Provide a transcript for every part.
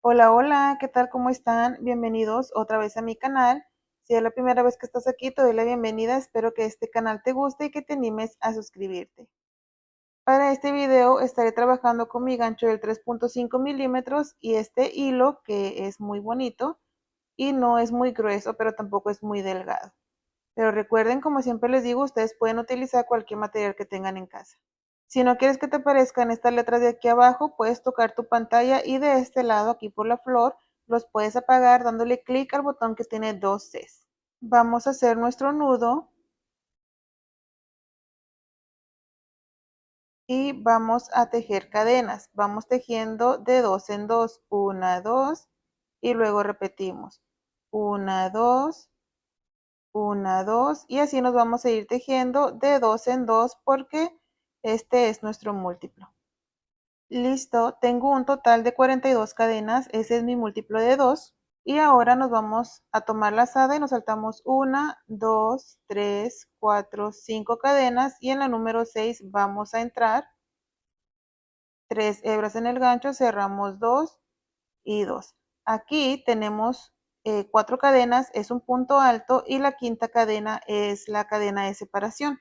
Hola, hola, ¿qué tal? ¿Cómo están? Bienvenidos otra vez a mi canal. Si es la primera vez que estás aquí, te doy la bienvenida. Espero que este canal te guste y que te animes a suscribirte. Para este video estaré trabajando con mi gancho del 3.5 milímetros y este hilo que es muy bonito y no es muy grueso, pero tampoco es muy delgado. Pero recuerden, como siempre les digo, ustedes pueden utilizar cualquier material que tengan en casa. Si no quieres que te aparezcan estas letras de aquí abajo, puedes tocar tu pantalla y de este lado, aquí por la flor, los puedes apagar dándole clic al botón que tiene dos Cs. Vamos a hacer nuestro nudo y vamos a tejer cadenas. Vamos tejiendo de dos en dos, una, dos, y luego repetimos, una, dos, una, dos, y así nos vamos a ir tejiendo de dos en dos porque este es nuestro múltiplo. Listo, tengo un total de 42 cadenas, ese es mi múltiplo de 2. Y ahora nos vamos a tomar lazada y nos saltamos 1, 2, 3, 4, 5 cadenas y en la número 6 vamos a entrar 3 hebras en el gancho, cerramos 2 y 2. Aquí tenemos 4 cadenas, es un punto alto y la quinta cadena es la cadena de separación.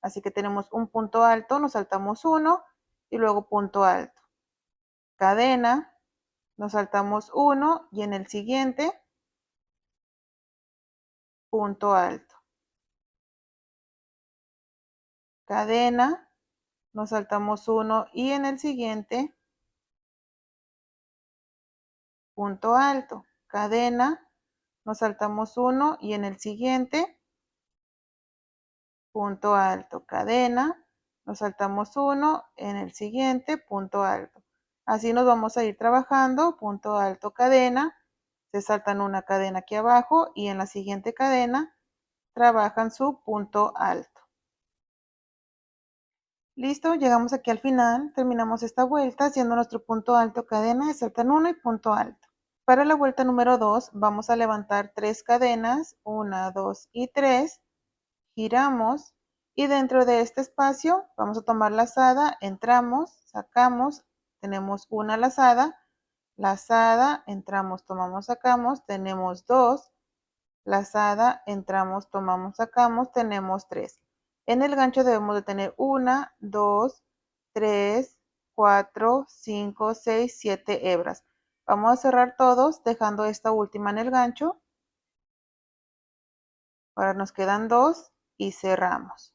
Así que tenemos un punto alto, nos saltamos 1 y luego punto alto. Cadena, nos saltamos 1 y en el siguiente, punto alto. Cadena, nos saltamos 1 y en el siguiente, punto alto. Cadena, nos saltamos 1 y en el siguiente, punto alto. Cadena, nos saltamos 1 en el siguiente, punto alto. Así nos vamos a ir trabajando, punto alto, cadena, se saltan una cadena aquí abajo y en la siguiente cadena trabajan su punto alto. Listo, llegamos aquí al final, terminamos esta vuelta haciendo nuestro punto alto, cadena, de saltan 1 y punto alto. Para la vuelta número 2 vamos a levantar 3 cadenas, 1, 2 y 3, giramos y dentro de este espacio vamos a tomar lazada, entramos, sacamos, tenemos una lazada, entramos, tomamos, sacamos, tenemos 2, lazada, entramos, tomamos, sacamos, tenemos 3. En el gancho debemos de tener 1, 2, 3, 4, 5, 6, 7 hebras. Vamos a cerrar todos dejando esta última en el gancho. Ahora nos quedan 2 y cerramos.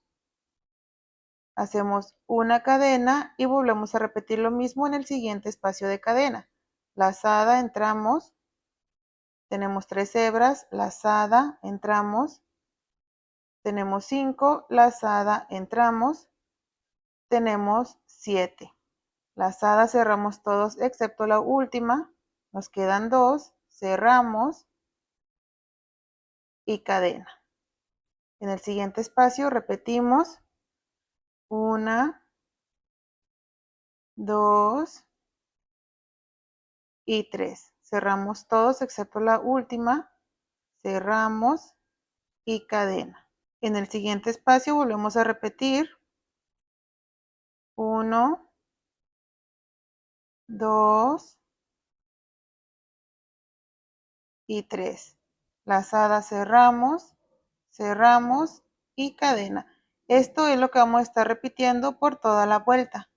Hacemos una cadena y volvemos a repetir lo mismo en el siguiente espacio de cadena. Lazada, entramos, tenemos 3 hebras, lazada, entramos, tenemos 5, lazada, entramos, tenemos 7. Lazada, cerramos todos excepto la última, nos quedan 2, cerramos y cadena. En el siguiente espacio repetimos 1, 2 y 3. Cerramos todos excepto la última, cerramos y cadena. En el siguiente espacio volvemos a repetir 1, 2 y 3. Lazada, cerramos y cadena. Esto es lo que vamos a estar repitiendo por toda la vuelta.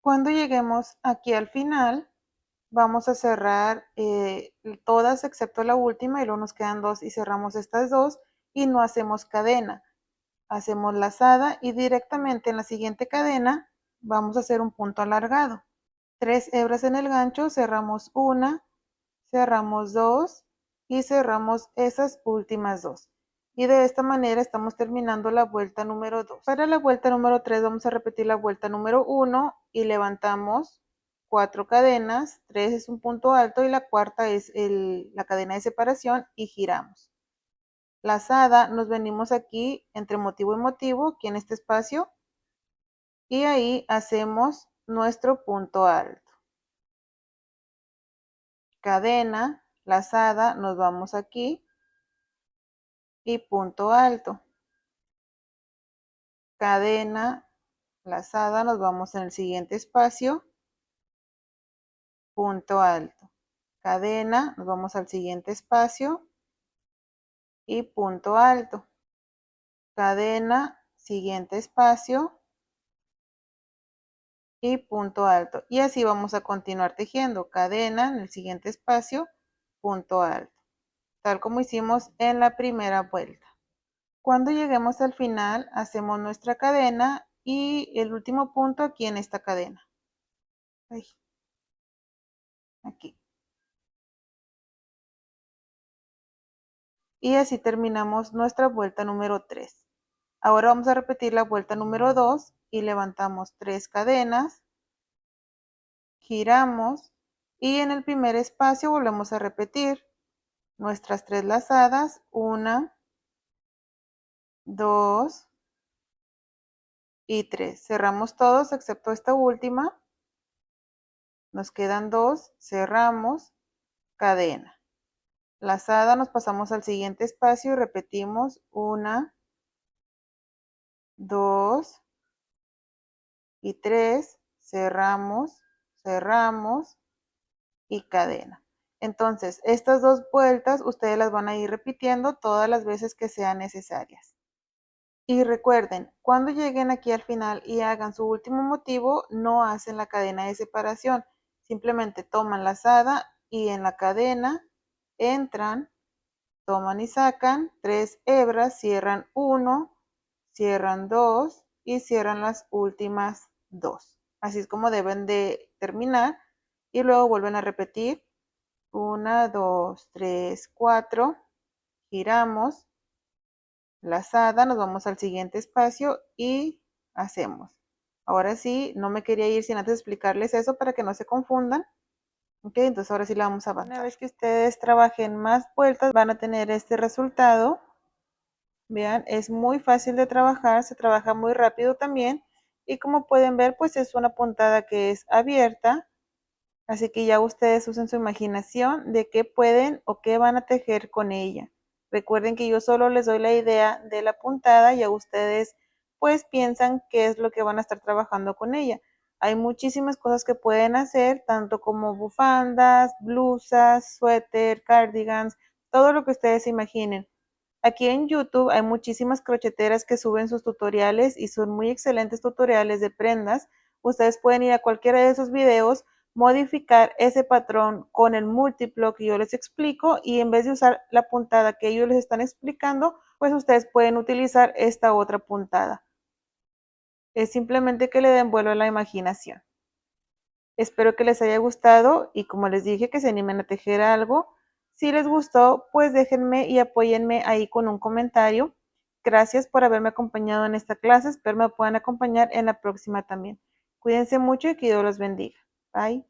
Cuando lleguemos aquí al final, vamos a cerrar todas excepto la última y luego nos quedan 2 y cerramos estas 2 y no hacemos cadena. Hacemos lazada y directamente en la siguiente cadena vamos a hacer un punto alargado. 3 hebras en el gancho, cerramos una, cerramos 2 y cerramos esas últimas 2. Y de esta manera estamos terminando la vuelta número 2. Para la vuelta número 3 vamos a repetir la vuelta número 1 y levantamos 4 cadenas, 3 es un punto alto y la cuarta es la cadena de separación y giramos. Lazada, nos venimos aquí entre motivo y motivo, aquí en este espacio, y ahí hacemos nuestro punto alto. Cadena, lazada, nos vamos aquí y punto alto. Cadena, lazada, nos vamos en el siguiente espacio, punto alto. cadena, nos vamos al siguiente espacio y punto alto, cadena, siguiente espacio y punto alto, y así vamos a continuar tejiendo cadena en el siguiente espacio, punto alto, tal como hicimos en la primera vuelta. Cuando lleguemos al final hacemos nuestra cadena y el último punto aquí en esta cadena. Aquí. Y así terminamos nuestra vuelta número 3. Ahora vamos a repetir la vuelta número 2 y levantamos 3 cadenas, giramos y en el primer espacio volvemos a repetir nuestras 3 lazadas, 1, 2 y 3. Cerramos todos excepto esta última, nos quedan 2, cerramos, cadena. Lazada, nos pasamos al siguiente espacio y repetimos 1, 2 y 3, cerramos, cerramos y cadena. Entonces, estas 2 vueltas ustedes las van a ir repitiendo todas las veces que sean necesarias. Y recuerden, cuando lleguen aquí al final y hagan su último motivo, no hacen la cadena de separación. Simplemente toman lazada y en la cadena entran, toman y sacan 3 hebras, cierran 1, cierran 2 y cierran las últimas 2. Así es como deben de terminar y luego vuelven a repetir 1, 2, 3, 4, giramos, lazada, nos vamos al siguiente espacio y hacemos. Ahora sí, no me quería ir sin antes explicarles eso para que no se confundan. Ok, entonces ahora sí la vamos a avanzar. Una vez que ustedes trabajen más vueltas, van a tener este resultado. Vean, es muy fácil de trabajar, se trabaja muy rápido también. Y como pueden ver, pues es una puntada que es abierta. Así que ya ustedes usen su imaginación de qué pueden o qué van a tejer con ella. Recuerden que yo solo les doy la idea de la puntada y a ustedes pues piensan qué es lo que van a estar trabajando con ella. Hay muchísimas cosas que pueden hacer, tanto como bufandas, blusas, suéter, cardigans, todo lo que ustedes imaginen. Aquí en YouTube hay muchísimas crocheteras que suben sus tutoriales y son muy excelentes tutoriales de prendas. Ustedes pueden ir a cualquiera de esos videos, modificar ese patrón con el múltiplo que yo les explico y en vez de usar la puntada que ellos les están explicando, pues ustedes pueden utilizar esta otra puntada. Es simplemente que le den vuelo a la imaginación. Espero que les haya gustado y como les dije que se animen a tejer algo. Si les gustó, pues déjenme y apóyenme ahí con un comentario. Gracias por haberme acompañado en esta clase. Espero me puedan acompañar en la próxima también. Cuídense mucho y que Dios los bendiga. Bye.